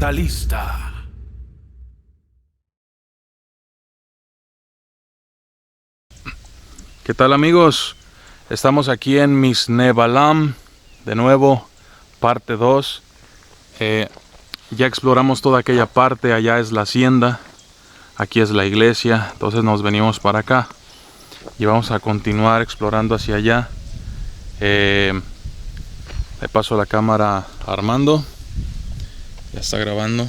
Brutalista. ¿Qué tal, amigos? Estamos aquí en Misnebalam, de nuevo, parte 2. Ya exploramos toda aquella parte, allá es la hacienda, aquí es la iglesia, entonces nos venimos para acá y vamos a continuar explorando hacia allá. Le paso la cámara a Armando, ya está grabando.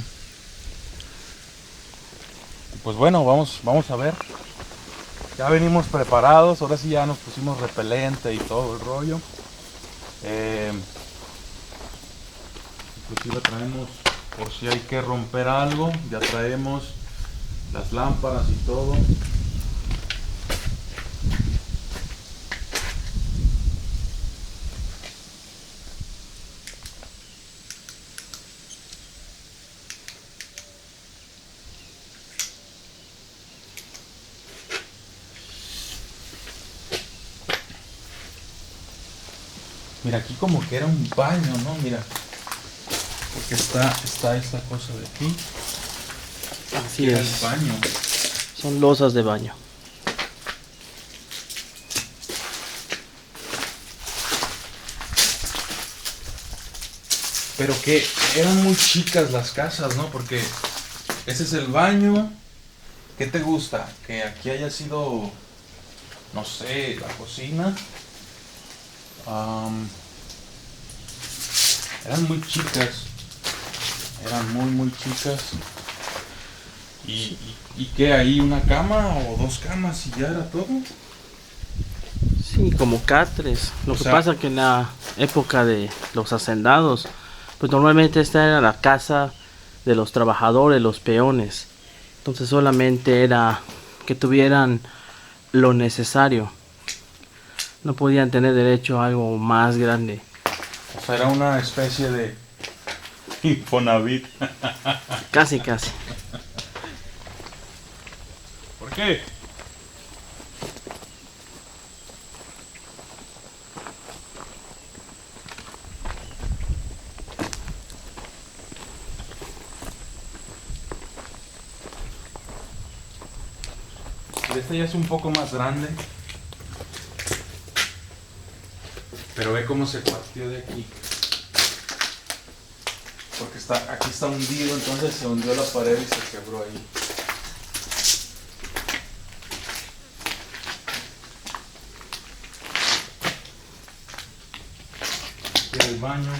Pues bueno, vamos a ver. Ya venimos preparados, ahora sí ya nos pusimos repelente y todo el rollo. Inclusive traemos, por si hay que romper algo, ya traemos las lámparas y todo. Mira, aquí como que era un baño, ¿no? Mira, porque está esta cosa de aquí. Así Era es. el baño. Son losas de baño. Pero que eran muy chicas las casas, ¿no? Porque ese es el baño. ¿Qué te gusta? Que aquí haya sido, no sé, la cocina. Eran muy chicas. Eran muy chicas. ¿Y qué? ¿Ahí una cama o dos camas y ya era todo? Sí, como catres. Lo O que sea, pasa que en la época de los hacendados, pues normalmente esta era la casa de los trabajadores, los peones. Entonces solamente era que tuvieran lo necesario. No podían tener derecho a algo más grande. o sea, era una especie de Infonavit. Casi, casi. ¿Por qué? Este ya es un poco más grande. Pero ve cómo se partió de aquí. Porque aquí está hundido, entonces se hundió la pared y se quebró ahí. Aquí el baño.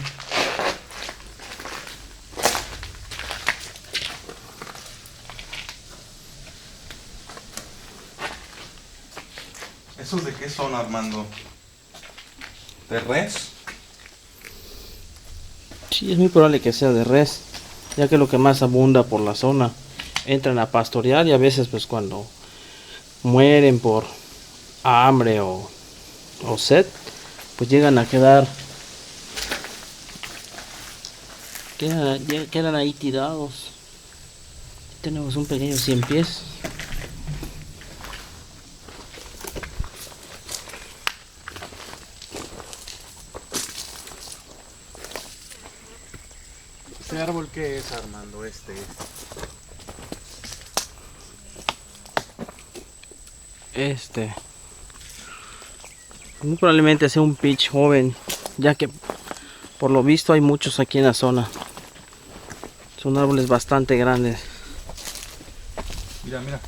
¿Esos de qué son, Armando? ¿De res? Sí, es muy probable que sea de res, ya que lo que más abunda por la zona entran a pastorear y a veces pues cuando mueren por hambre o sed, pues llegan a quedan ahí tirados. Tenemos un pequeño 100 pies. ¿Este árbol qué es, Armando? Muy probablemente sea un pitch joven, ya que por lo visto hay muchos aquí en la zona. Son árboles bastante grandes. Mira, mira.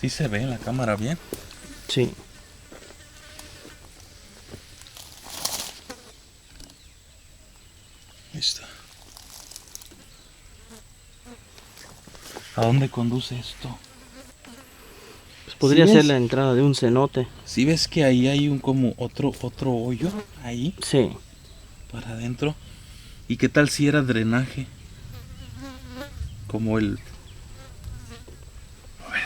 ¿Sí se ve en la cámara bien? Sí. Ahí está. ¿A dónde conduce esto? Pues podría ¿Sí ser ves? la entrada de un cenote. ¿Sí ves que ahí hay un como otro hoyo ahí Sí. para adentro? ¿Y qué tal si era drenaje? Como el... A ver.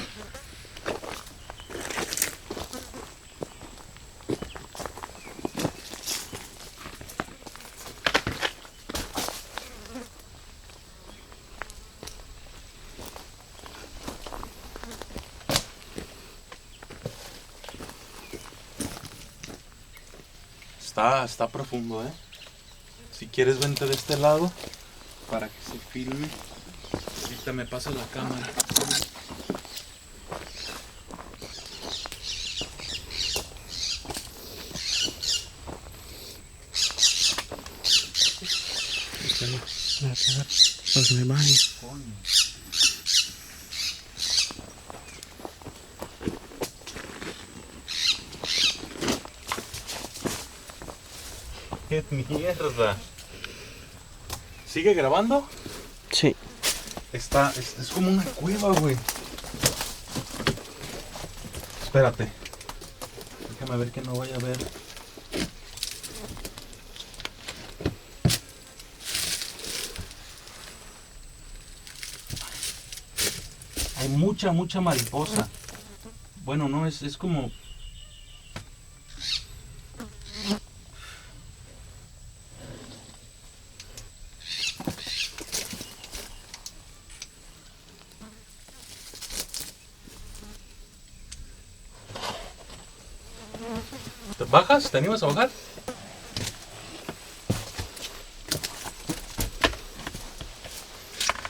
Está profundo, ¿eh? Si quieres, vente de este lado para que se filme. Ahorita me pasa la cámara. Pues me baño. ¡Qué mierda! ¿Sigue grabando? Sí. Es como una cueva, güey. Espérate. Déjame ver que no vaya a ver. Hay mucha mariposa. Bueno, no, es como... ¿Te bajas? ¿Te animas a bajar?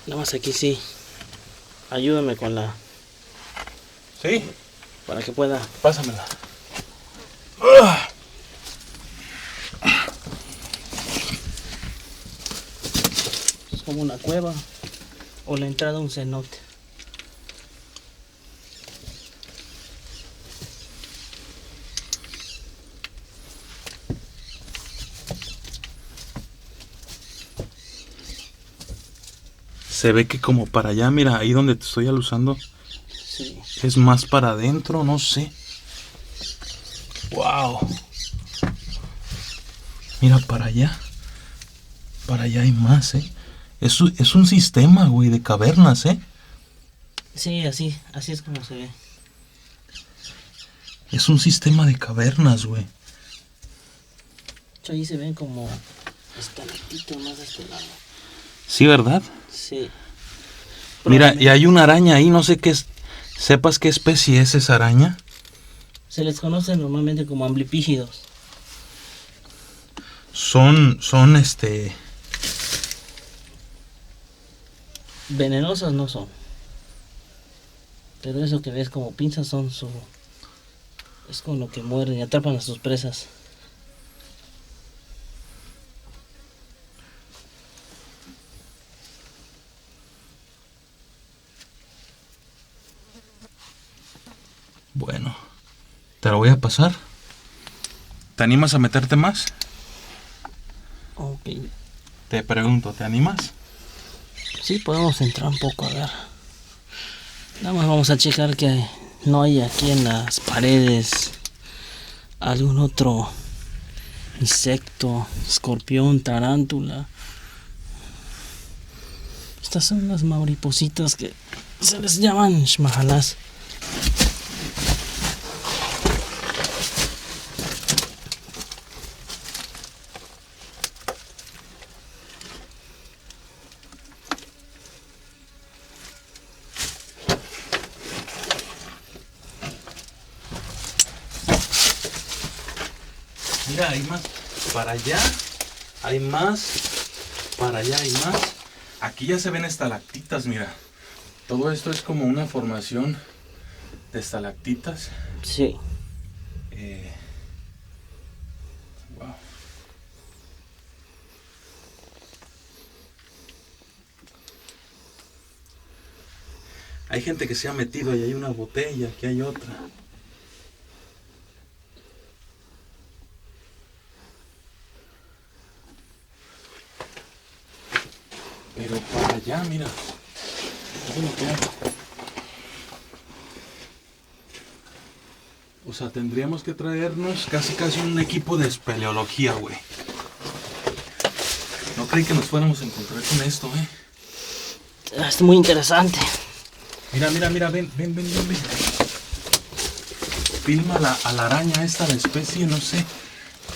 Nada más aquí sí. Ayúdame con la... Sí. Para que pueda... Pásamela. Es como una cueva. O la entrada a un cenote. Se ve que como para allá, mira, ahí donde te estoy alusando, Sí. es más para adentro, no sé. Wow. Mira, para allá. Para allá hay más, ¿eh? Es un sistema, güey, de cavernas, ¿eh? Sí, así es como se ve. Es un sistema de cavernas, güey. Ahí se ven como estalactitos más de este lado. Sí, ¿verdad? Sí. Mira, y hay una araña ahí, no sé qué es. ¿Sepas qué especie es esa araña? Se les conoce normalmente como amblipígidos. Son Venenosas no son. Pero eso que ves como pinzas son es con lo que mueren y atrapan a sus presas. Bueno, te lo voy a pasar. ¿Te animas a meterte más? Ok. Te pregunto, ¿te animas? Sí, podemos entrar un poco a ver. Nada más vamos a checar que no hay aquí en las paredes algún otro insecto, escorpión, tarántula. Estas son las maripositas que se les llaman shmahalas. Mira, hay más para allá, hay más, para allá hay más. Aquí ya se ven estalactitas, mira. Todo esto es como una formación de estalactitas. Sí. Wow. Hay gente que se ha metido y hay una botella, aquí hay otra. Pero para allá, mira. Todo lo que hay. O sea, tendríamos que traernos casi un equipo de espeleología, güey. No creí que nos fuéramos a encontrar con esto, Es muy interesante. Mira, ven. Filma a la araña esta, la especie, no sé.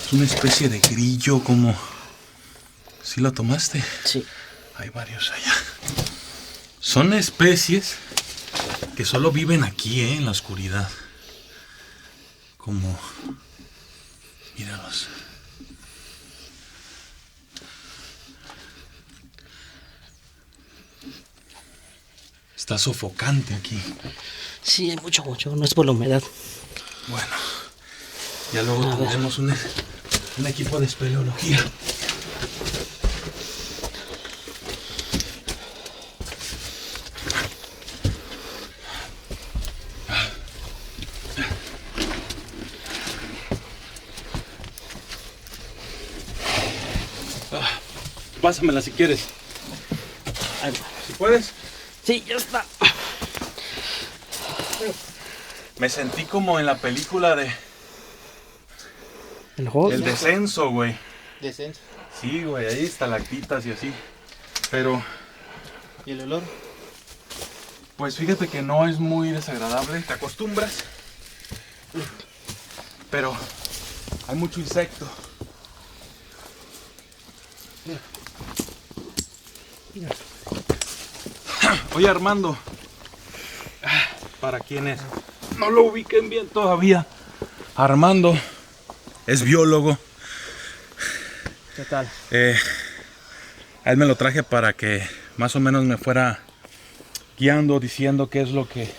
Es una especie de grillo, como... ¿Sí lo tomaste? Sí. Hay varios allá. Son especies que solo viven aquí, en la oscuridad. Como... Míralos. Está sofocante aquí. Sí, hay mucho, no es por la humedad. Bueno, ya luego tendremos un equipo de espeleología. Pásamela si quieres. Ahí va. Si puedes. Sí, ya está. Me sentí como en la película de El El Descenso, güey. Descenso. Sí, güey, ahí estalactitas y así. Pero, ¿Y el olor? pues fíjate que no es muy desagradable. Te acostumbras. Pero hay mucho insecto. Oye, Armando, para quienes no lo ubiquen bien todavía, Armando es biólogo. ¿Qué tal? A él me lo traje para que más o menos me fuera guiando, diciendo qué es lo que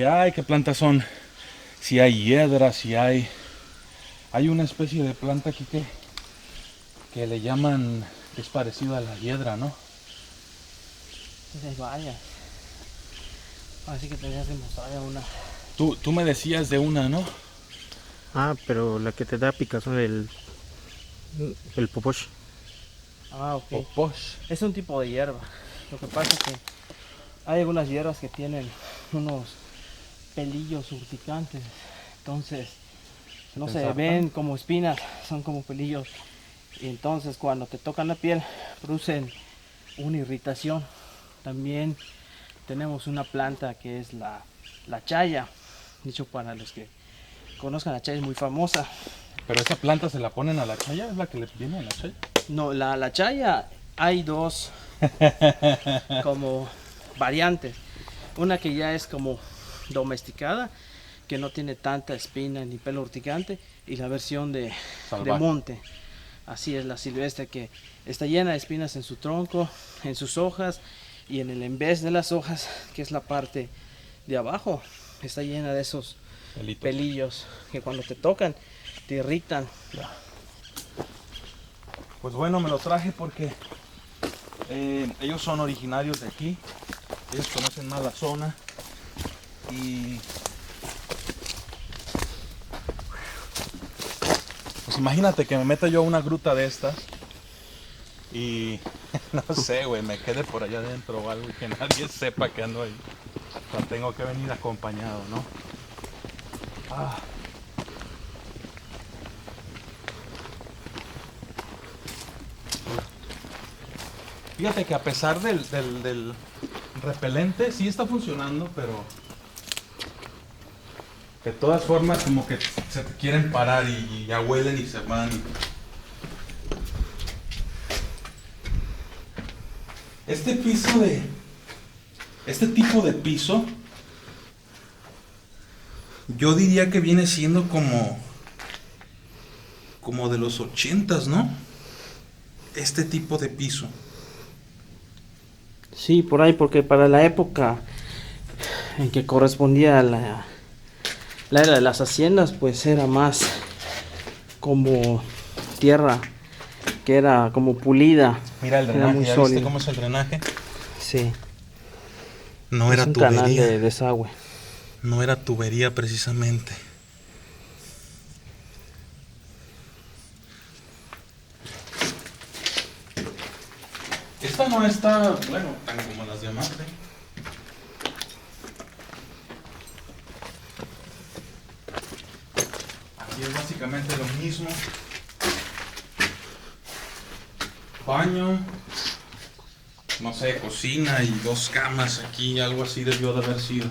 hay, qué plantas son, si hay hiedras, si hay una especie de planta aquí que le llaman, es parecido a la hiedra, ¿no? Pues hay varias. Así que tenías que mostrar una. Tú me decías de una, ¿no? Ah, pero la que te da picazón, el poposh. Ah, ok. Poposh. Es un tipo de hierba. Lo que pasa es que hay algunas hierbas que tienen unos pelillos urticantes. Entonces, no se ¿Ensartan? ven como espinas, son como pelillos. Y entonces cuando te tocan la piel, producen una irritación. También tenemos una planta que es la chaya. Dicho, para los que conozcan, la chaya es muy famosa. Pero esa planta se la ponen a la chaya, ¿es la que le viene a la chaya? No, la chaya hay dos como variantes. Una que ya es como domesticada, que no tiene tanta espina ni pelo urticante, y la versión de Salvaje. monte. Así es la silvestre, que está llena de espinas en su tronco, en sus hojas y en el embés de las hojas, que es la parte de abajo. Está llena de esos Pelito. pelillos que cuando te tocan te irritan. Pues bueno, me lo traje porque ellos son originarios de aquí. Ellos conocen más la zona. Y pues imagínate que me meta yo a una gruta de estas y no sé, güey, me quede por allá adentro o algo y que nadie sepa que ando ahí. O sea, tengo que venir acompañado, ¿no? Ah. Fíjate que a pesar del repelente, sí está funcionando, pero de todas formas como que se te quieren parar y ya huelen y se van. Este tipo de piso, yo diría que viene siendo como de los 80s, ¿no? Este tipo de piso. Sí, por ahí, porque para la época en que correspondía a la era de las haciendas, pues era más como tierra que era como pulida. Mira el Era drenaje, muy ¿ya viste sólido. cómo es el drenaje? Sí, No es era un canal tubería, de desagüe. no era tubería precisamente. Esta no está, bueno, tan como las de Amate. Aquí es básicamente lo mismo. Baño, no sé, cocina y 2 camas aquí, algo así debió de haber sido.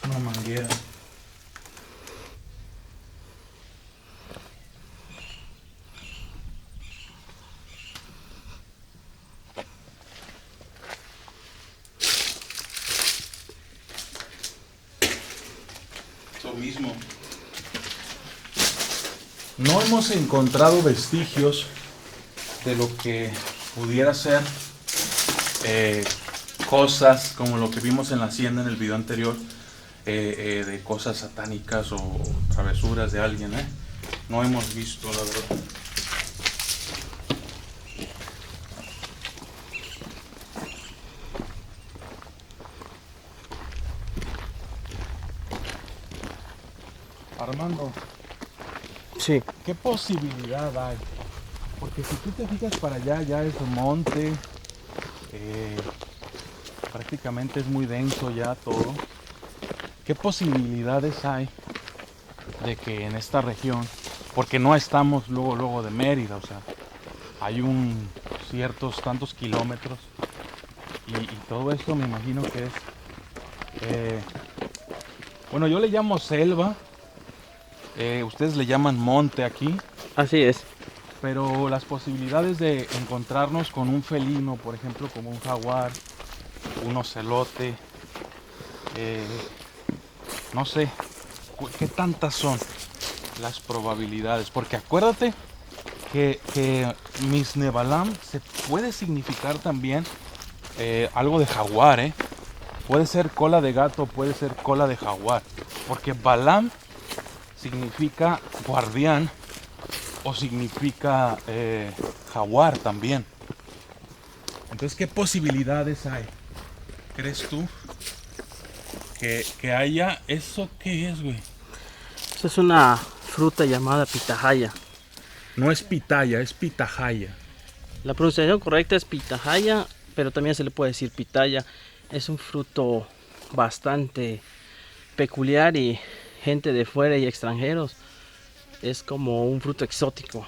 Una manguera. No hemos encontrado vestigios de lo que pudiera ser cosas como lo que vimos en la hacienda en el video anterior, de cosas satánicas o travesuras de alguien, ¿eh? No hemos visto, la verdad. Armando, Sí. ¿qué posibilidad hay? Porque si tú te fijas para allá, ya es un monte, prácticamente es muy denso ya todo. ¿Qué posibilidades hay de que en esta región, porque no estamos luego de Mérida, o sea, hay ciertos tantos kilómetros y todo esto me imagino que es, bueno, yo le llamo selva, ustedes le llaman monte aquí, Así es. pero las posibilidades de encontrarnos con un felino, por ejemplo, como un jaguar, un ocelote, no sé, ¿qué tantas son las probabilidades? Porque acuérdate que Misnebalam se puede significar también algo de jaguar, ¿eh? Puede ser cola de gato, puede ser cola de jaguar, porque Balam significa guardián o significa jaguar también. Entonces, ¿qué posibilidades hay? ¿Crees tú que haya eso? ¿Qué es, güey? Esa es una fruta llamada pitahaya. No es pitaya, es pitahaya. La pronunciación correcta es pitahaya, pero también se le puede decir pitaya. Es un fruto bastante peculiar y gente de fuera y extranjeros es como un fruto exótico.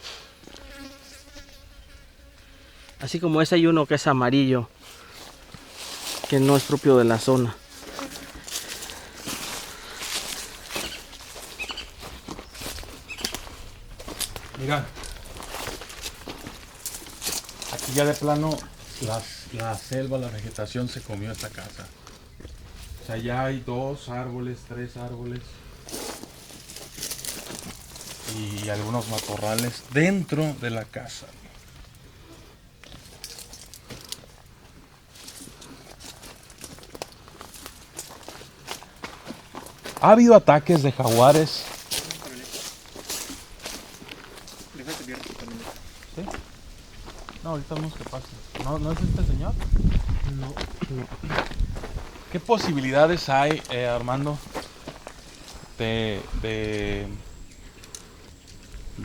Así como ese hay uno que es amarillo, que no es propio de la zona. Mira, aquí ya de plano la selva, la vegetación se comió esta casa. O sea, ya hay 2 árboles, 3 árboles y algunos matorrales dentro de la casa. ¿Ha habido ataques de jaguares? ¿Sí? No, ahorita vemos qué pasa. ¿No es este señor? No, no. ¿Qué posibilidades hay, Armando, de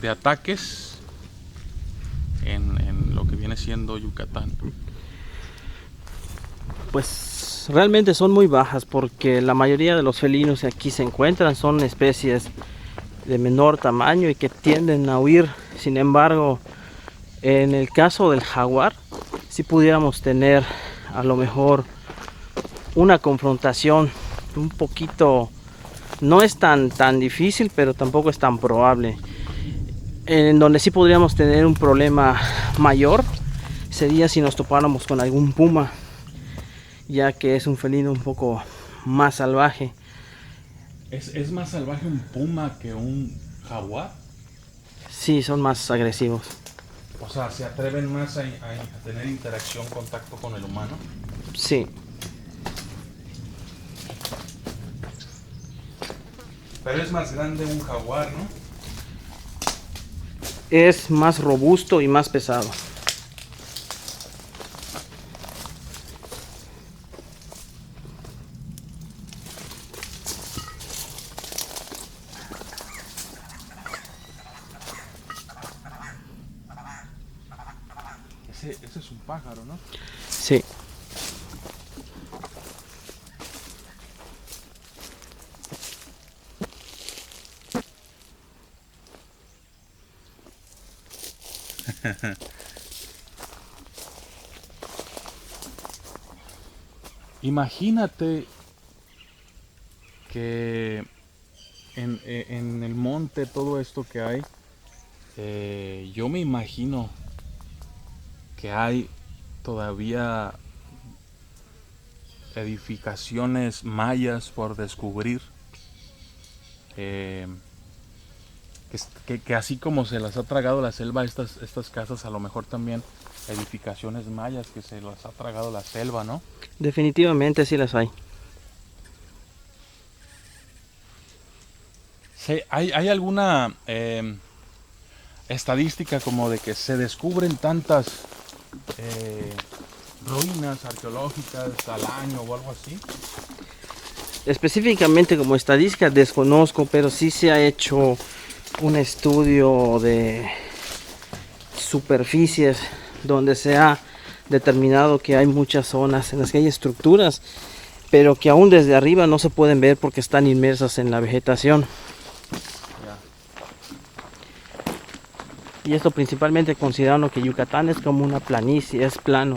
ataques en lo que viene siendo Yucatán? Pues realmente son muy bajas porque la mayoría de los felinos que aquí se encuentran son especies de menor tamaño y que tienden a huir. Sin embargo, en el caso del jaguar, si pudiéramos tener a lo mejor una confrontación un poquito, no es tan difícil, pero tampoco es tan probable. En donde sí podríamos tener un problema mayor sería si nos topáramos con algún puma, ya que es un felino un poco más salvaje. ¿Es más salvaje un puma que un jaguar? Sí, son más agresivos. O sea, ¿se atreven más a tener interacción, contacto con el humano? Sí, Pero es más grande un jaguar, ¿no? es más robusto y más pesado. Ese es un pájaro, ¿no? Sí. Imagínate que en el monte, todo esto que hay, yo me imagino que hay todavía edificaciones mayas por descubrir. que así como se las ha tragado la selva, estas casas, a lo mejor también edificaciones mayas que se las ha tragado la selva, ¿no? Definitivamente sí las hay. Sí, ¿hay alguna estadística como de que se descubren tantas ruinas arqueológicas al año o algo así? Específicamente como estadística desconozco, pero sí se ha hecho un estudio de superficies donde se ha determinado que hay muchas zonas en las que hay estructuras, pero que aún desde arriba no se pueden ver porque están inmersas en la vegetación. Y esto principalmente considerando que Yucatán es como una planicie, es plano.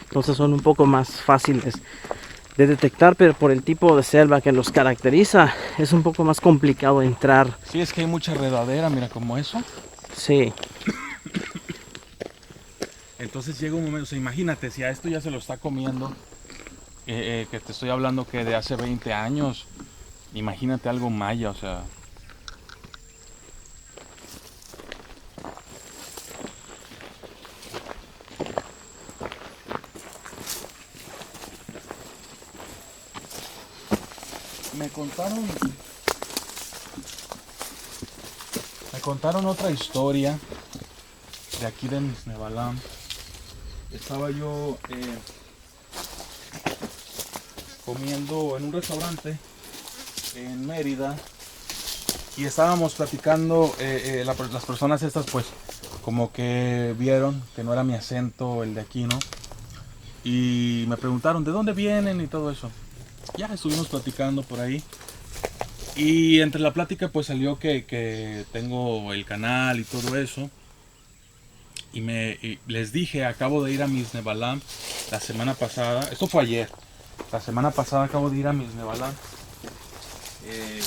Entonces son un poco más fáciles de detectar, pero por el tipo de selva que los caracteriza, es un poco más complicado entrar. Sí, es que hay mucha redadera, mira, como eso. Sí. Entonces llega un momento, o sea, imagínate, si a esto ya se lo está comiendo, que te estoy hablando que de hace 20 años, imagínate algo maya, o sea... Me contaron otra historia de aquí de Misnebalam. Estaba yo comiendo en un restaurante en Mérida y estábamos platicando, las personas estas pues como que vieron que no era mi acento el de aquí, ¿no? Y me preguntaron de dónde vienen y todo eso. Ya estuvimos platicando por ahí. Y entre la plática pues salió que tengo el canal y todo eso. Y les dije, acabo de ir a Misnebalam la semana pasada. Esto fue ayer. La semana pasada acabo de ir a Misnebalam.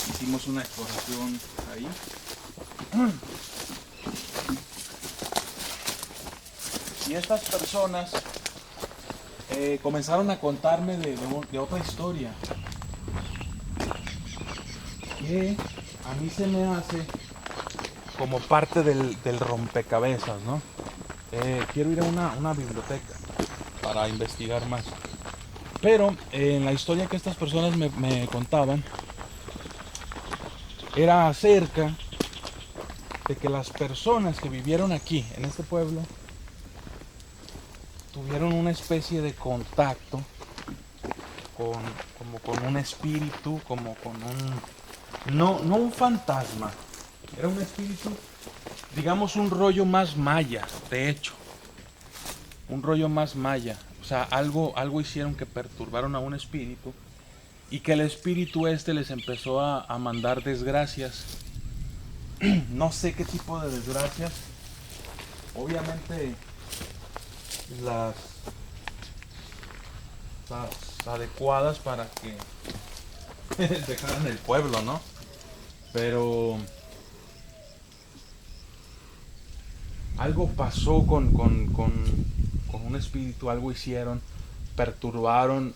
Hicimos una exploración ahí. Y estas personas comenzaron a contarme de otra historia. Que a mí se me hace como parte del rompecabezas, ¿no? Quiero ir a una biblioteca para investigar más. Pero en la historia que estas personas me contaban, era acerca de que las personas que vivieron aquí, en este pueblo, tuvieron una especie de contacto como con un espíritu, como con un... No un fantasma, era un espíritu, digamos un rollo más maya, de hecho. Un rollo más maya. O sea, algo hicieron que perturbaron a un espíritu y que el espíritu les empezó a mandar desgracias. No sé qué tipo de desgracias. Obviamente las adecuadas para que dejaran el pueblo, ¿no? Pero algo pasó con un espíritu, algo hicieron, perturbaron,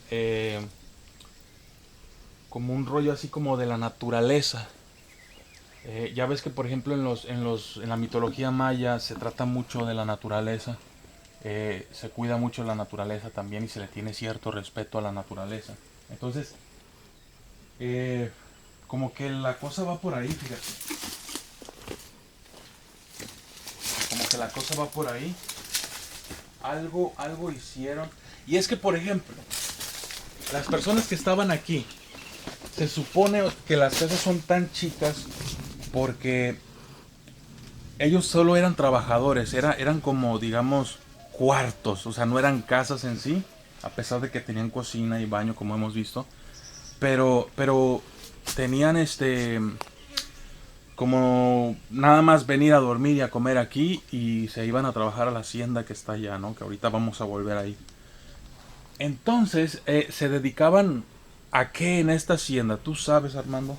como un rollo así como de la naturaleza. Ya ves que por ejemplo en la mitología maya se trata mucho de la naturaleza, se cuida mucho la naturaleza también y se le tiene cierto respeto a la naturaleza. Entonces, como que la cosa va por ahí, fíjate. Como que la cosa va por ahí. Algo hicieron. Y es que, por ejemplo, las personas que estaban aquí, se supone que las casas son tan chicas porque ellos solo eran trabajadores, eran como, digamos, cuartos, o sea, no eran casas en sí, a pesar de que tenían cocina y baño, como hemos visto, pero tenían como nada más venir a dormir y a comer aquí y se iban a trabajar a la hacienda que está allá, ¿no? Que ahorita vamos a volver ahí. Entonces, se dedicaban a qué en esta hacienda, ¿tú sabes, Armando?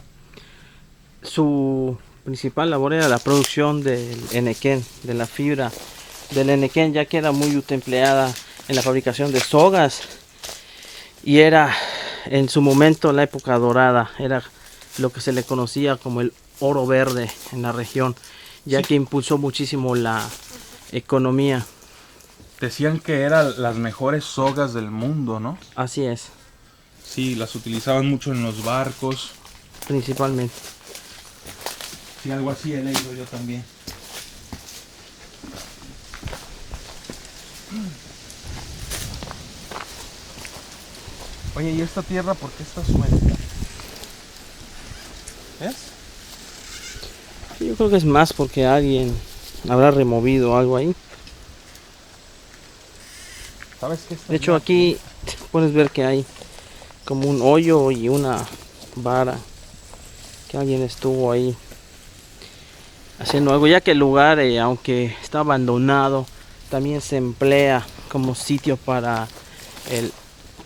Su principal labor era la producción del enequén, de la fibra del enequén, ya que era muy empleada en la fabricación de sogas y era en su momento la época dorada, era lo que se le conocía como el oro verde en la región, ya Sí. que impulsó muchísimo la economía. Decían que eran las mejores sogas del mundo, ¿no? Así es, Sí, las utilizaban mucho en los barcos. principalmente. Sí, algo así he leído yo también. Oye, ¿y esta tierra por qué está suelta? ¿Ves? Yo creo que es más porque alguien habrá removido algo ahí. ¿Sabes qué está? De hecho, aquí puedes ver que hay como un hoyo y una vara, que alguien estuvo ahí haciendo algo, ya que el lugar, aunque está abandonado, también se emplea como sitio para el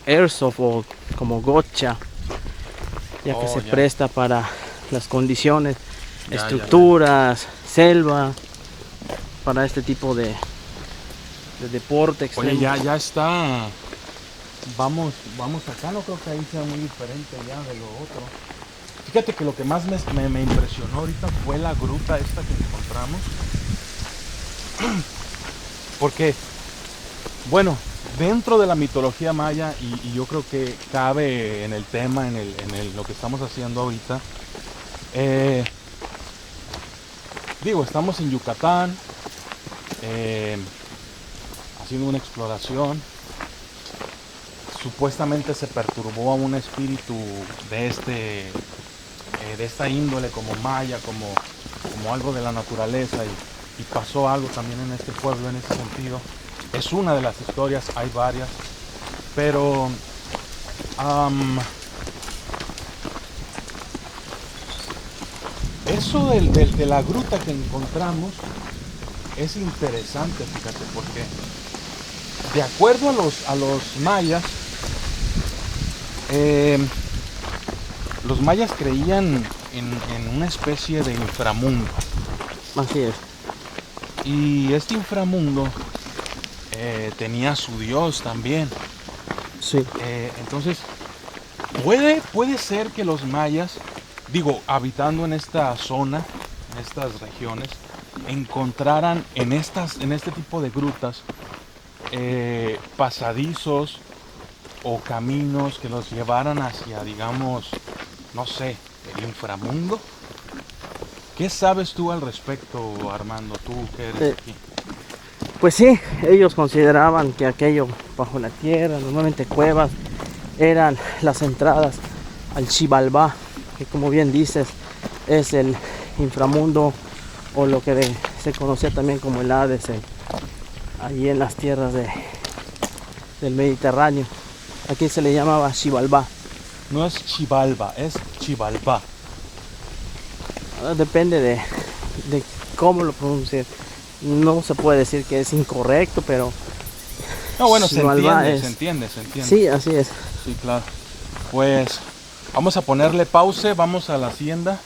airsoft o como gocha, ya que Oh, se ya. presta para las condiciones, Ya, estructuras, selva, para este tipo de deporte extremo. Oye, ya está. Vamos acá, no creo que ahí sea muy diferente ya de lo otro. Fíjate que lo que más me impresionó ahorita fue la gruta esta que encontramos. Porque, bueno, dentro de la mitología maya, y yo creo que cabe en el tema, lo que estamos haciendo ahorita, digo, estamos en Yucatán, haciendo una exploración. Supuestamente se perturbó a un espíritu de esta índole como maya, como algo de la naturaleza, y pasó algo también en este pueblo en ese sentido. Es una de las historias, hay varias, pero eso de la gruta que encontramos es interesante, fíjate, porque de acuerdo a los mayas, los mayas creían en una especie de inframundo. Así es. Y este inframundo tenía su dios también. Sí. Entonces, puede ser que los mayas, digo, habitando en esta zona, en estas regiones, encontraran en este tipo de grutas pasadizos o caminos que los llevaran hacia, digamos, no sé, el inframundo. ¿Qué sabes tú al respecto, Armando? Tú que eres Eh, aquí. Pues sí, ellos consideraban que aquello bajo la tierra, normalmente cuevas, eran las entradas al Xibalbá, que como bien dices es el inframundo, o lo que se conocía también como el Hades, allí en las tierras del Mediterráneo. Aquí se le llamaba Xibalbá. No es Xibalba, es Xibalbá. Depende de cómo lo pronuncie. No se puede decir que es incorrecto, pero No, bueno, se Xibalbá entiende, es... se entiende, se entiende. Sí, así es. Sí, claro. Pues vamos a ponerle pause, vamos a la hacienda.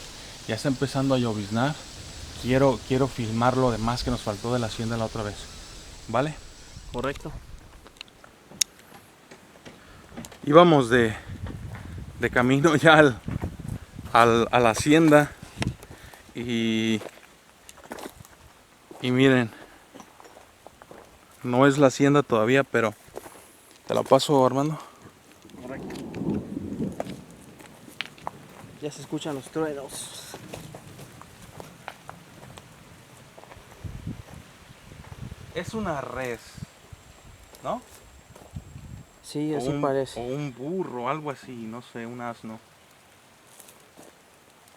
Ya está empezando a lloviznar. Quiero filmar lo demás que nos faltó de la hacienda la otra vez. ¿Vale? Correcto. Íbamos de camino ya a la hacienda. Y miren, no es la hacienda todavía, pero te la paso, Armando. Correcto. Ya se escuchan los truenos. Es una res, ¿no? Sí, O así un, parece. o un burro, algo así, no sé, un asno.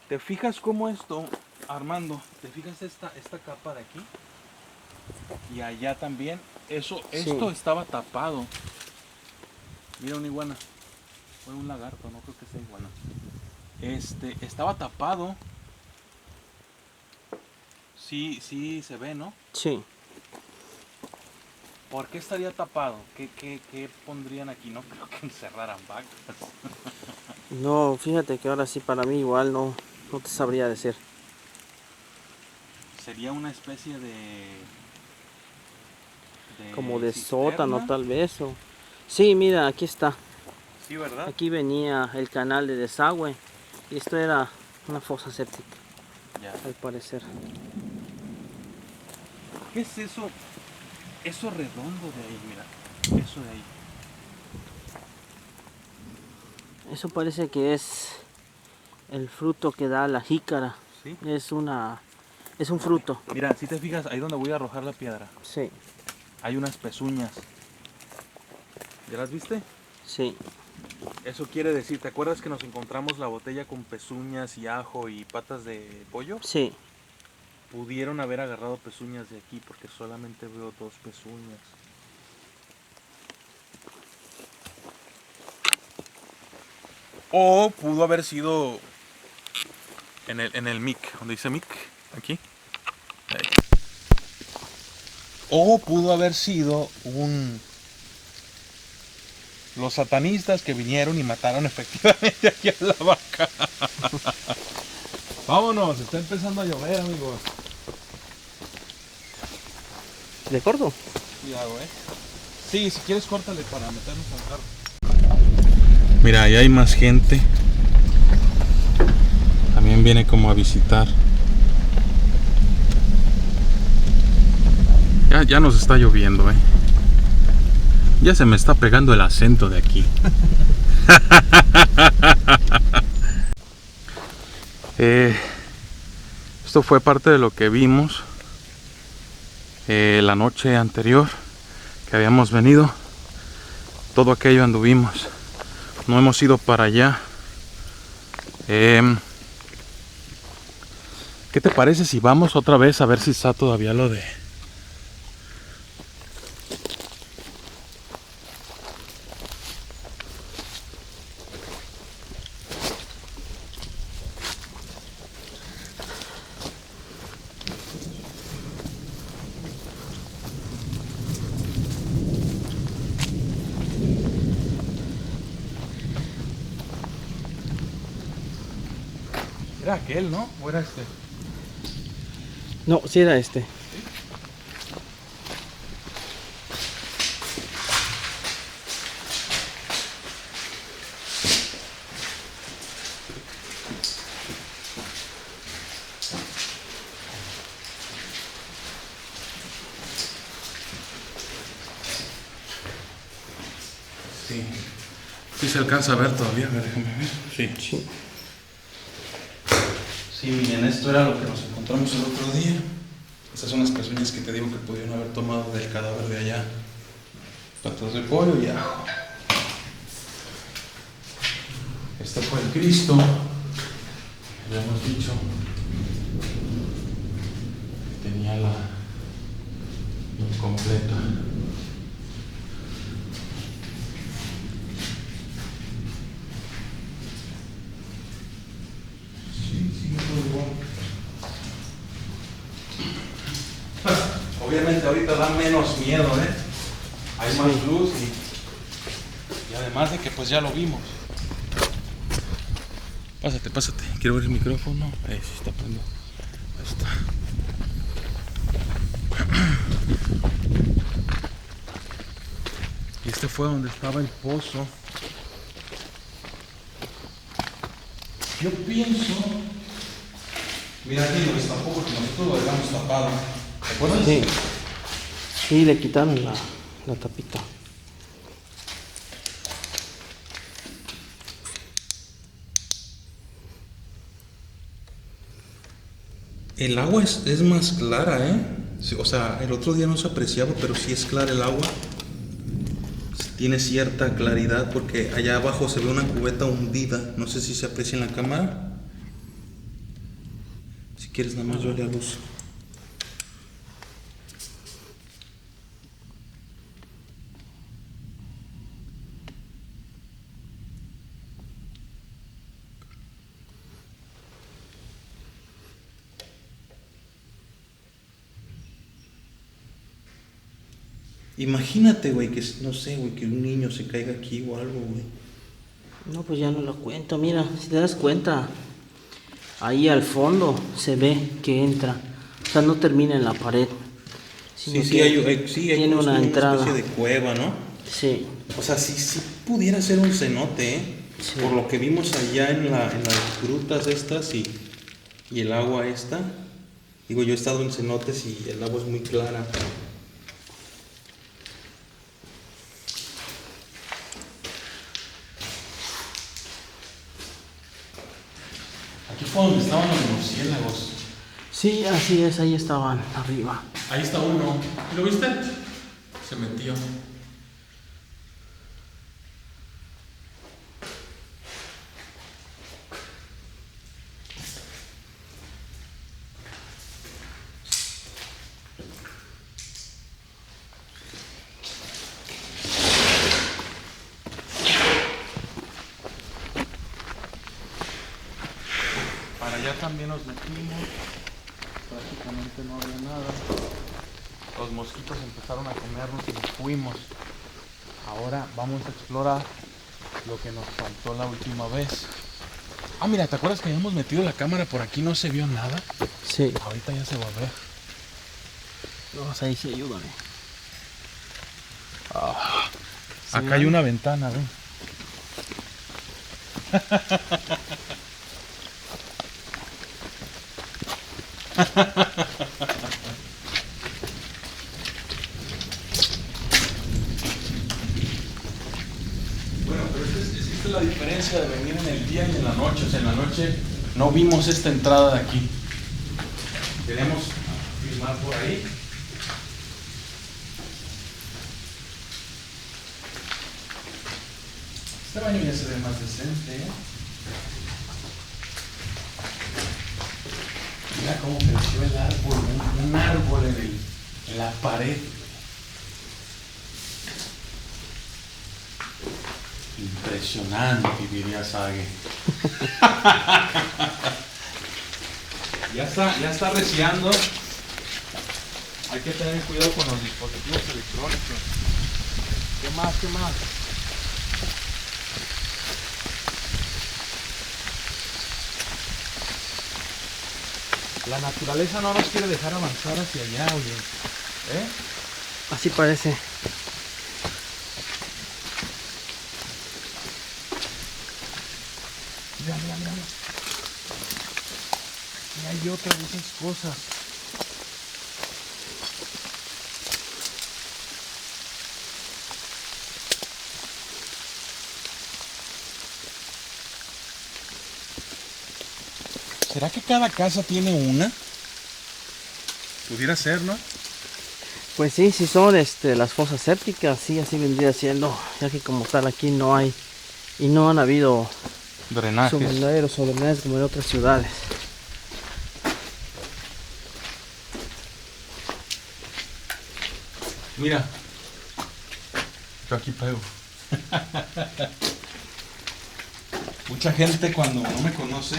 ¿Te fijas cómo esto, Armando? ¿Te fijas esta capa de aquí? Y allá también. Esto Sí. estaba tapado. Mira una iguana. O un lagarto, no creo que sea iguana. Estaba tapado. Sí se ve, ¿no? Sí. ¿Por qué estaría tapado? ¿Qué pondrían aquí? No creo que encerraran vacas. No, fíjate que ahora sí para mí igual no te sabría decir. Sería una especie Como de cisterna. sótano tal vez. O... Sí, mira, aquí está. Sí, ¿verdad? Aquí venía el canal de desagüe y esto era una fosa séptica. Ya. al parecer. ¿Qué es eso? Eso redondo de ahí, mira. Eso de ahí. Eso parece que es el fruto que da la jícara. ¿Sí? Es un fruto. Mira, si te fijas, ahí donde voy a arrojar la piedra, Sí, hay unas pezuñas. ¿Ya las viste? sí. Eso quiere decir, ¿te acuerdas que nos encontramos la botella con pezuñas y ajo y patas de pollo? Sí. Pudieron haber agarrado pezuñas de aquí porque solamente veo 2 pezuñas. O pudo haber sido en el mic, donde dice mic, aquí. Ahí. O pudo haber sido los satanistas que vinieron y mataron efectivamente aquí a la vaca. Vámonos, está empezando a llover, amigos. ¿De corto? Cuidado, Sí, si quieres córtale para meternos al carro. Mira, ahí hay más gente. También viene como a visitar. Ya nos está lloviendo, Ya se me está pegando el acento de aquí. Esto fue parte de lo que vimos la noche anterior que habíamos venido. Todo aquello anduvimos. No hemos ido para allá. ¿Qué te parece si vamos otra vez a ver si está todavía lo de... Era aquel, ¿no? ¿O era este? No, sí era este. Sí. Sí se alcanza a ver todavía, a ver, déjame ver. Sí. Sí. Sí, miren, esto era lo que nos encontramos el otro día. Estas son las pezuñas que te digo que pudieron haber tomado del cadáver de allá. Patas de pollo y ajo. Este fue el Cristo. Ya hemos dicho. Tenía la incompleta. Obviamente ahorita da menos miedo, hay más luz y además de que pues ya lo vimos. Pásate, quiero ver el micrófono. Ahí sí está prendido. Ahí está. Y este fue donde estaba el pozo. Yo pienso... Mira aquí lo destapó porque nosotros lo dejamos tapado. ¿Te acuerdas? Sí. Sí, le quitaron la tapita. El agua es más clara, Sí, o sea, el otro día no se apreciaba, pero sí es clara el agua. Tiene cierta claridad porque allá abajo se ve una cubeta hundida. No sé si se aprecia en la cámara. Si quieres nada más darle a luz. Imagínate, güey, que no sé, güey, que un niño se caiga aquí o algo, güey. No, pues ya no lo cuento. Mira, si te das cuenta, ahí al fondo se ve que entra. O sea, no termina en la pared. Sí, hay tiene una entrada. Una especie de cueva, ¿no? Sí. O sea, sí pudiera ser un cenote, Sí. Por lo que vimos allá en las grutas estas y Y el agua esta, digo, yo he estado en cenotes y el agua es muy clara. Aquí fue donde estaban los murciélagos. Sí, así es, ahí estaban, arriba. Ahí está uno. ¿Lo viste? Se metió. Para allá también nos metimos. Prácticamente no había nada. Los mosquitos empezaron a comernos y nos fuimos. Ahora vamos a explorar lo que nos faltó la última vez. Ah, mira, ¿te acuerdas que habíamos metido la cámara por aquí? No se vio nada. Sí. Ahorita ya se va a ver. Vamos ahí, sí, ayúdame. Acá hay una ventana, ¿ven? Bueno, pero esta es la diferencia de venir en el día y en la noche. O sea, en la noche no vimos esta entrada de aquí. Queremos filmar por ahí. Este baño ya se ve más decente, ¿eh? Mira cómo creció el árbol, un árbol en la pared. Impresionante, diría Sage. Ya está reciando. Hay que tener cuidado con los dispositivos electrónicos. ¿Qué más? ¿Qué más? La naturaleza no nos quiere dejar avanzar hacia allá, oye. ¿Eh? Así parece. Mira, mira, mira. Y hay otra de esas cosas. ¿Será que cada casa tiene una? Pudiera ser, ¿no? Pues sí, sí son las fosas sépticas, sí, así vendría siendo, ya que como tal aquí no hay y no han habido Drenajes. sumideros o drenajes como en otras ciudades. Mira. Yo aquí pego. Mucha gente cuando no me conoce,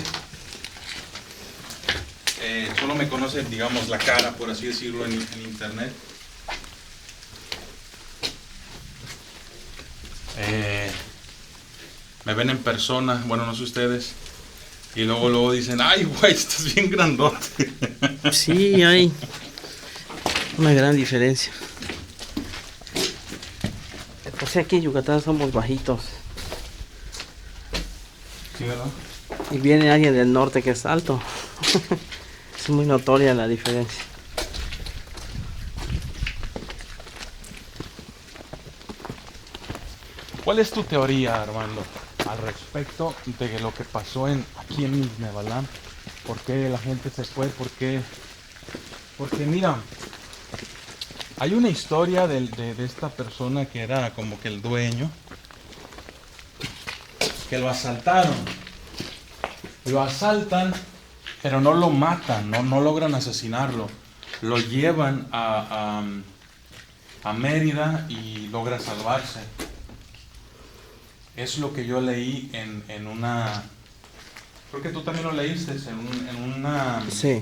solo me conoce, digamos, la cara, por así decirlo, en internet. Me ven en persona, bueno, no sé ustedes, y luego dicen, ay, güey, estás bien grandote. Sí, hay una gran diferencia. Pues aquí en Yucatán somos bajitos Sí, ¿verdad? y viene alguien del norte que es alto. Es muy notoria la diferencia. ¿Cuál es tu teoría, Armando, al respecto de lo que pasó aquí en Misnebalán? ¿Por qué la gente se fue? ¿Por qué? Porque mira, hay una historia de esta persona que era como que el dueño, que lo asaltaron. Lo asaltan, pero no lo matan, no logran asesinarlo. Lo llevan a Mérida y logra salvarse. Es lo que yo leí en una... Creo que tú también lo leíste, en una... Sí.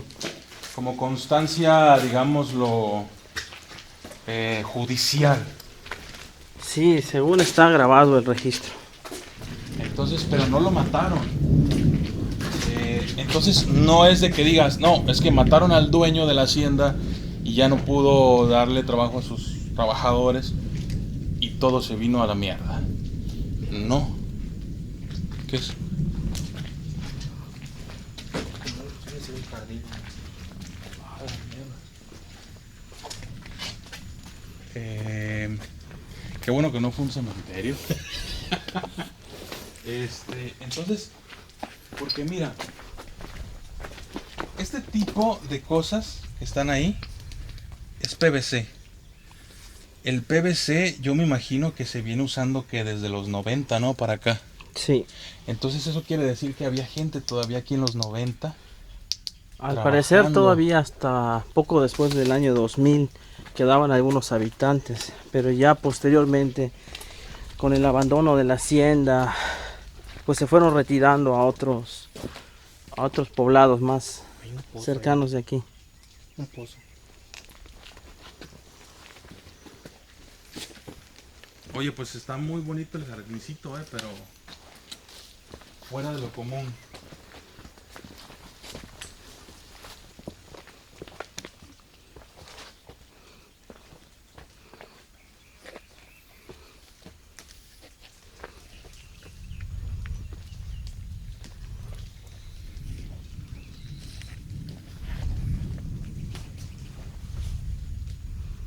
Como constancia, digámoslo, judicial. Sí, según está grabado el registro. Entonces, pero no lo mataron. Entonces no es de que digas, no, es que mataron al dueño de la hacienda y ya no pudo darle trabajo a sus trabajadores y todo se vino a la mierda. No. ¿Qué es? el jardín. Qué bueno que no fue un cementerio. Entonces, porque mira, este tipo de cosas que están ahí es PVC. El PVC yo me imagino que se viene usando que desde los 90, ¿no? Para acá. Sí. Entonces eso quiere decir que había gente todavía aquí en los 90. Al Trabajando. parecer todavía hasta poco después del año 2000 quedaban algunos habitantes, pero ya posteriormente con el abandono de la hacienda pues se fueron retirando a otros poblados más Hay un pozo cercanos de aquí. ahí, un pozo. Oye, pues está muy bonito el jardincito, pero fuera de lo común.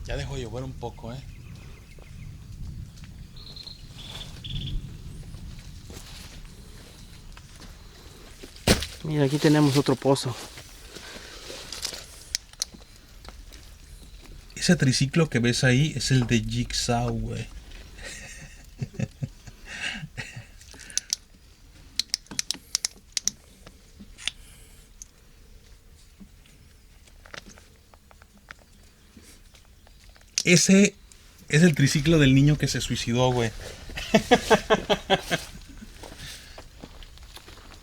Ya dejó llover un poco, Mira, aquí tenemos otro pozo. Ese triciclo que ves ahí es el de Jigsaw, güey. Ese es el triciclo del niño que se suicidó, güey.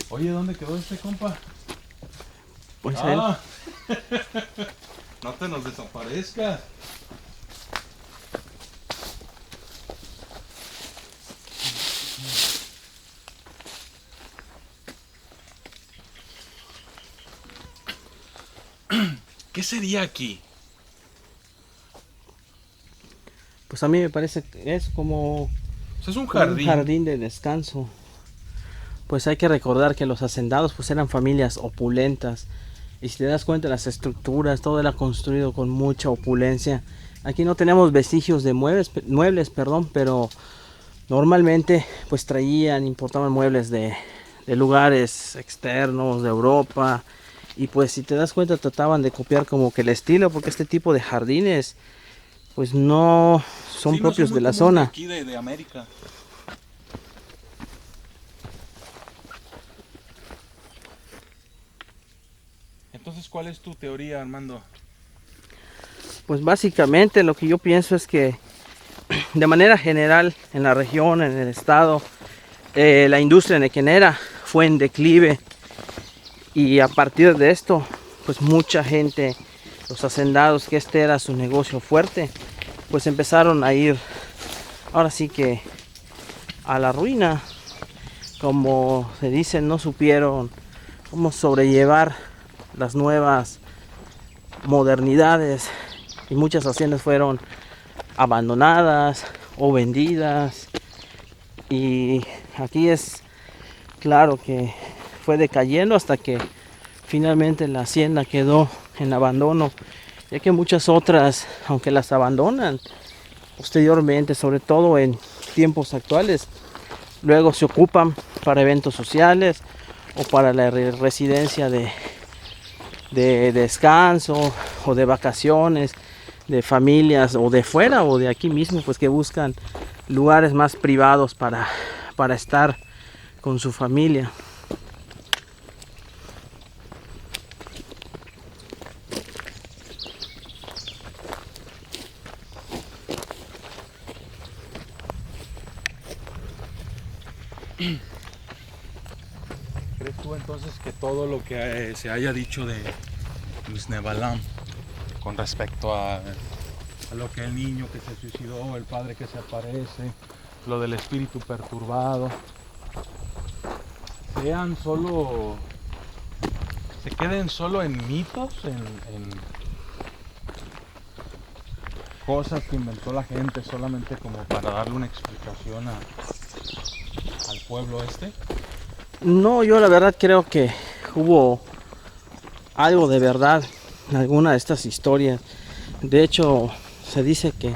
Oye, ¿dónde quedó este compa? Pues él. No te nos desaparezcas. ¿Qué sería aquí? Pues a mí me parece que es como O sea, es un un jardín. jardín de descanso. Pues hay que recordar que los hacendados pues eran familias opulentas. Y si te das cuenta, las estructuras, todo era construido con mucha opulencia. Aquí no tenemos vestigios de muebles, pero normalmente pues importaban muebles de lugares externos, de Europa. Y pues si te das cuenta, trataban de copiar como que el estilo, porque este tipo de jardines pues no son Sí, no propios muy de la comunes zona. Aquí de América. Entonces, ¿cuál es tu teoría, Armando? Pues básicamente lo que yo pienso es que de manera general en la región, en el estado, la industria nequenera fue en declive, y a partir de esto pues mucha gente, los hacendados, que este era su negocio fuerte, pues empezaron a ir ahora sí que a la ruina. Como se dice, no supieron cómo sobrellevar las nuevas modernidades y muchas haciendas fueron abandonadas o vendidas, y aquí es claro que fue decayendo hasta que finalmente la hacienda quedó en abandono, ya que muchas otras, aunque las abandonan posteriormente, sobre todo en tiempos actuales, luego se ocupan para eventos sociales o para la residencia de descanso o de vacaciones de familias o de fuera o de aquí mismo, pues que buscan lugares más privados para estar con su familia. ¿Crees tú entonces que todo lo que se haya dicho de Misnebalam con respecto a lo que el niño que se suicidó, el padre que se aparece, lo del espíritu perturbado, se queden solo en mitos, en cosas que inventó la gente solamente como para darle una explicación al pueblo este? No, yo la verdad creo que hubo algo de verdad en alguna de estas historias. De hecho, se dice que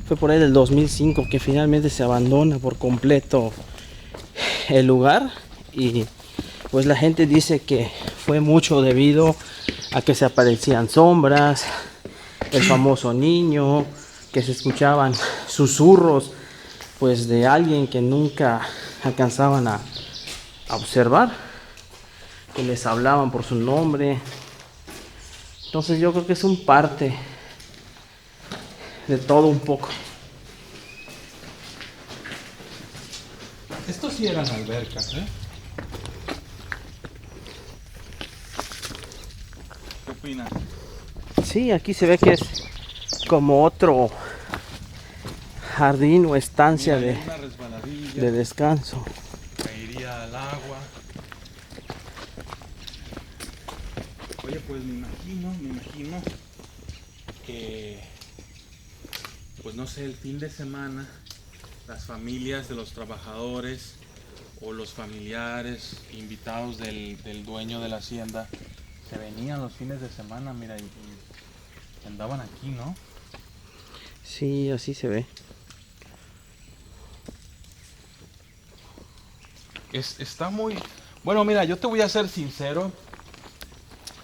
fue por ahí del 2005 que finalmente se abandona por completo el lugar, y pues la gente dice que fue mucho debido a que se aparecían sombras, el famoso niño, que se escuchaban susurros pues de alguien que nunca alcanzaban a observar, que les hablaban por su nombre. Entonces yo creo que es un parte de todo un poco. Estos sí eran albercas, ¿eh? ¿Qué opinas? Sí, aquí se ve que es como otro jardín o estancia Mira, hay una resbaladilla, de descanso. caería al agua. Oye, pues me imagino que, pues no sé, el fin de semana, las familias de los trabajadores o los familiares invitados del dueño de la hacienda se venían los fines de semana, mira, y andaban aquí, ¿no? Sí, así se ve. Está muy... Bueno, mira, yo te voy a ser sincero.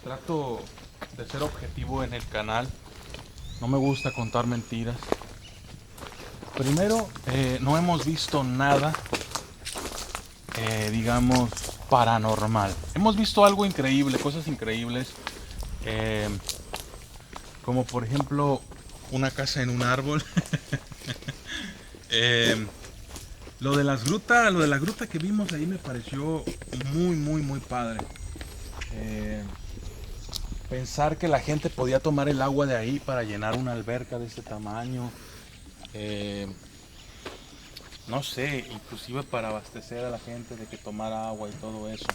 Trato de ser objetivo en el canal. No me gusta contar mentiras. Primero, no hemos visto nada, digamos, paranormal. Hemos visto algo increíble, cosas increíbles. Como por ejemplo, una casa en un árbol. Lo de la gruta que vimos ahí me pareció muy padre. Pensar que la gente podía tomar el agua de ahí para llenar una alberca de este tamaño. No sé, inclusive para abastecer a la gente de que tomara agua y todo eso.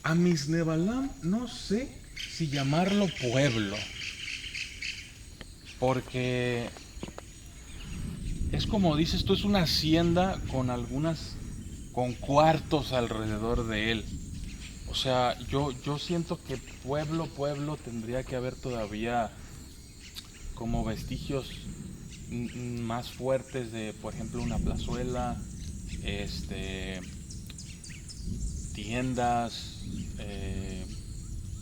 A Misnebalam no sé si llamarlo pueblo, porque es como dices tú, es una hacienda con cuartos alrededor de él. O sea, yo siento que pueblo tendría que haber todavía como vestigios más fuertes de, por ejemplo, una plazuela, tiendas,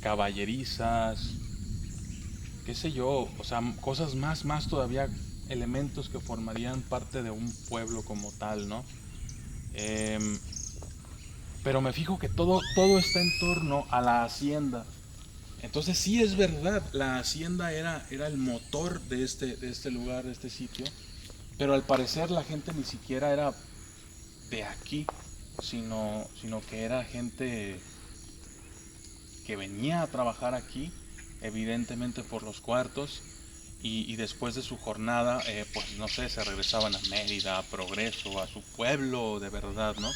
caballerizas, qué sé yo, o sea, cosas más todavía, elementos que formarían parte de un pueblo como tal, ¿no? Pero me fijo que todo está en torno a la hacienda. Entonces sí es verdad, la hacienda era el motor de este lugar, de este sitio, pero al parecer la gente ni siquiera era de aquí, sino que era gente que venía a trabajar aquí, evidentemente por los cuartos, y después de su jornada, pues no sé, se regresaban a Mérida, a Progreso, a su pueblo de verdad, ¿no?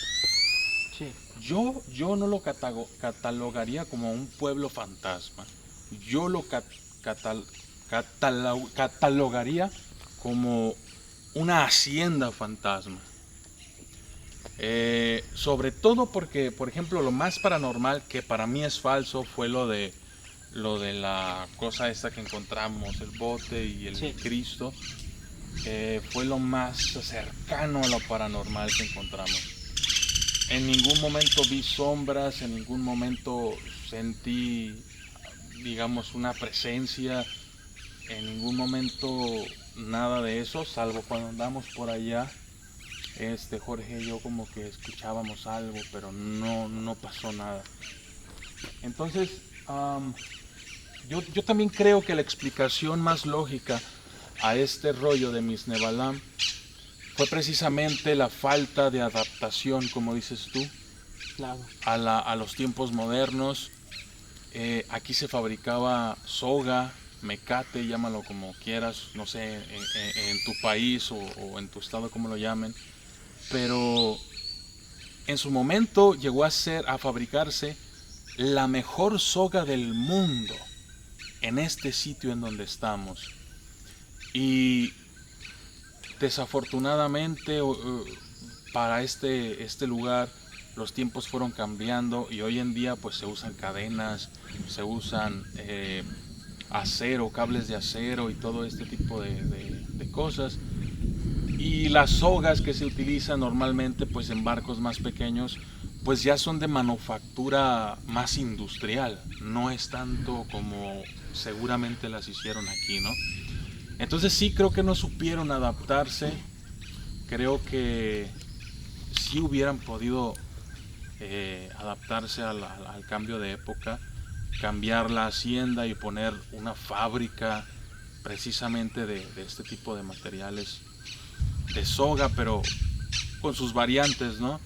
Sí. Yo no lo catalogaría como un pueblo fantasma. Yo lo catalogaría como una hacienda fantasma. Sobre todo porque, por ejemplo, lo más paranormal que para mí es falso fue lo de la cosa esta que encontramos, el bote y el Sí. Cristo. Fue lo más cercano a lo paranormal que encontramos. En ningún momento vi sombras, en ningún momento sentí, digamos, una presencia, en ningún momento nada de eso, salvo cuando andamos por allá. Jorge y yo como que escuchábamos algo, pero no pasó nada. Entonces, yo también creo que la explicación más lógica a este rollo de Misnebalam fue precisamente la falta de adaptación, como dices tú, Claro. a los tiempos modernos. Aquí se fabricaba soga, mecate, llámalo como quieras, no sé, en tu país o en tu estado como lo llamen, pero en su momento llegó a fabricarse la mejor soga del mundo en este sitio en donde estamos. Y desafortunadamente para este lugar los tiempos fueron cambiando y hoy en día pues se usan cadenas, se usan acero, cables de acero y todo este tipo de cosas. Y las sogas que se utilizan normalmente pues en barcos más pequeños pues ya son de manufactura más industrial, no es tanto como seguramente las hicieron aquí, ¿no? Entonces sí creo que no supieron adaptarse, creo que sí hubieran podido adaptarse al cambio de época, cambiar la hacienda y poner una fábrica precisamente de este tipo de materiales de soga, pero con sus variantes, ¿no?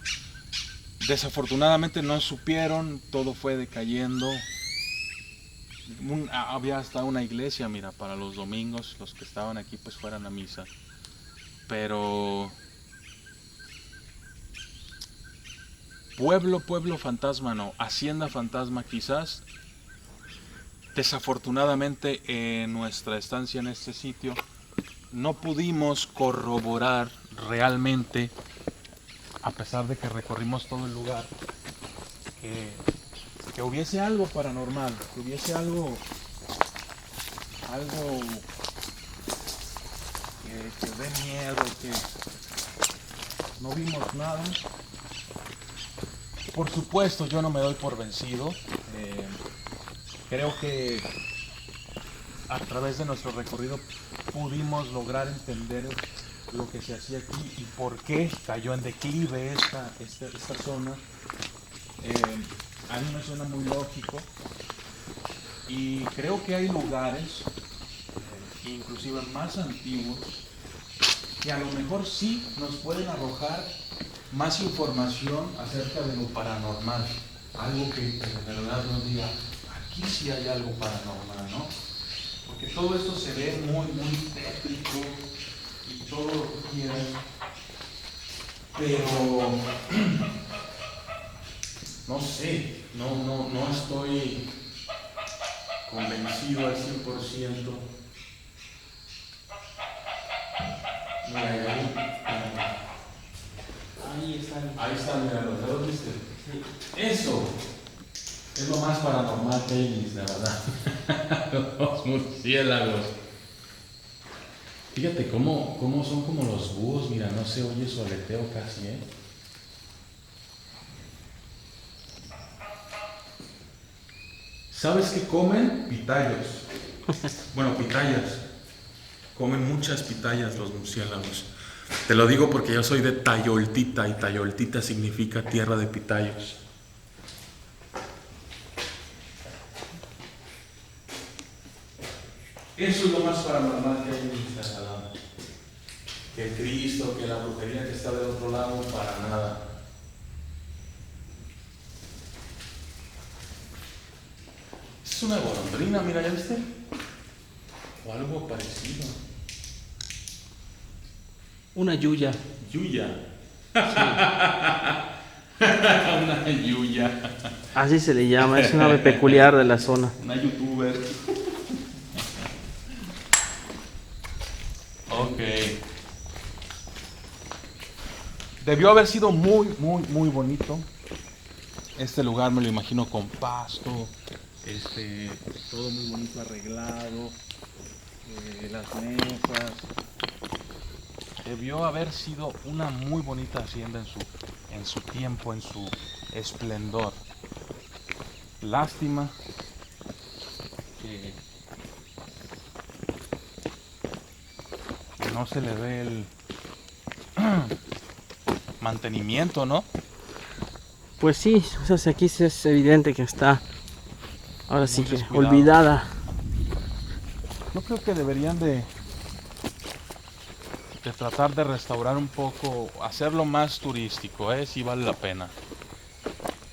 Desafortunadamente no supieron, todo fue decayendo. Había hasta una iglesia, mira, para los domingos, los que estaban aquí pues fueran a misa. Pero pueblo fantasma no, hacienda fantasma quizás. Desafortunadamente en nuestra estancia en este sitio no pudimos corroborar realmente, a pesar de que recorrimos todo el lugar, que hubiese algo paranormal, que hubiese algo que dé miedo, que no vimos nada. Por supuesto, yo no me doy por vencido. Creo que a través de nuestro recorrido pudimos lograr entender lo que se hacía aquí y por qué cayó en declive esta zona. A mí me suena muy lógico y creo que hay lugares, inclusive más antiguos, que a lo mejor sí nos pueden arrojar más información acerca de lo paranormal, algo que de verdad nos diga, aquí sí hay algo paranormal, ¿no? Porque todo esto se ve muy tétrico y todo lo que quieras, pero no sé, no estoy convencido al 100%. Mira, Ahí están. ahí están, mira, los dedos, ¿viste? Sí. Eso es lo más paranormal que hay, la verdad. Los murciélagos. Fíjate cómo son como los búhos, mira, no se oye su aleteo casi, ¿eh? ¿Sabes qué comen? Pitayos. Bueno, pitayas. Comen muchas pitayas los murciélagos. Te lo digo porque yo soy de Tayoltita y Tayoltita significa tierra de pitayos. Eso es lo más paranormal que hay en Iztapalapa. Que el Cristo, que la brujería que está del otro lado, para nada. Es una golondrina, mira, ¿ya viste? O algo parecido. Una yuya. Yuya. Sí. Una yuya. Así se le llama, es un ave peculiar de la zona. Una youtuber. Ok. Debió haber sido muy bonito. Este lugar me lo imagino con pasto, todo muy bonito arreglado, las mesas. Debió haber sido una muy bonita hacienda en su tiempo, en su esplendor. Lástima que no se le ve el mantenimiento, ¿no? Pues sí, o sea, aquí sí es evidente que está ahora sí Muy que descuidado. olvidada. Yo creo que deberían de tratar de restaurar un poco, hacerlo más turístico, sí vale la pena.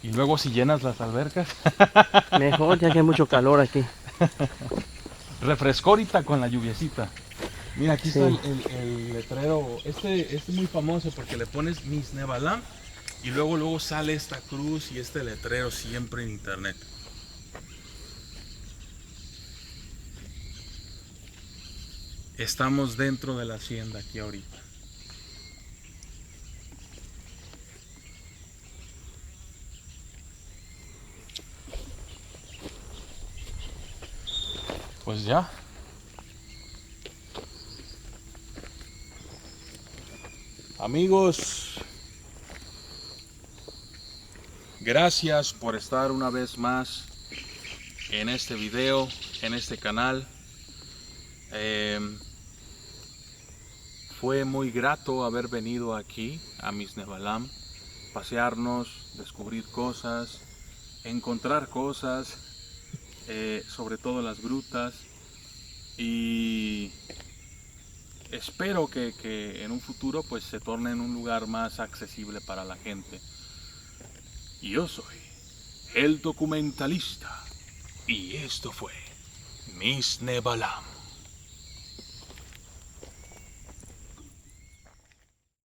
Y luego si llenas las albercas, Mejor, ya que hay mucho calor aquí. refrescó ahorita con la lluviecita. Mira, aquí Sí. está el letrero, este es muy famoso porque le pones Miss Nebalam y luego sale esta cruz y este letrero siempre en internet. Estamos dentro de la hacienda aquí ahorita. pues ya. Amigos, gracias por estar una vez más en este video, en este canal. Fue muy grato haber venido aquí a Misnebalam, pasearnos, descubrir cosas, encontrar cosas, sobre todo las grutas, y espero que en un futuro pues se torne en un lugar más accesible para la gente. Yo soy el documentalista y esto fue Misnebalam.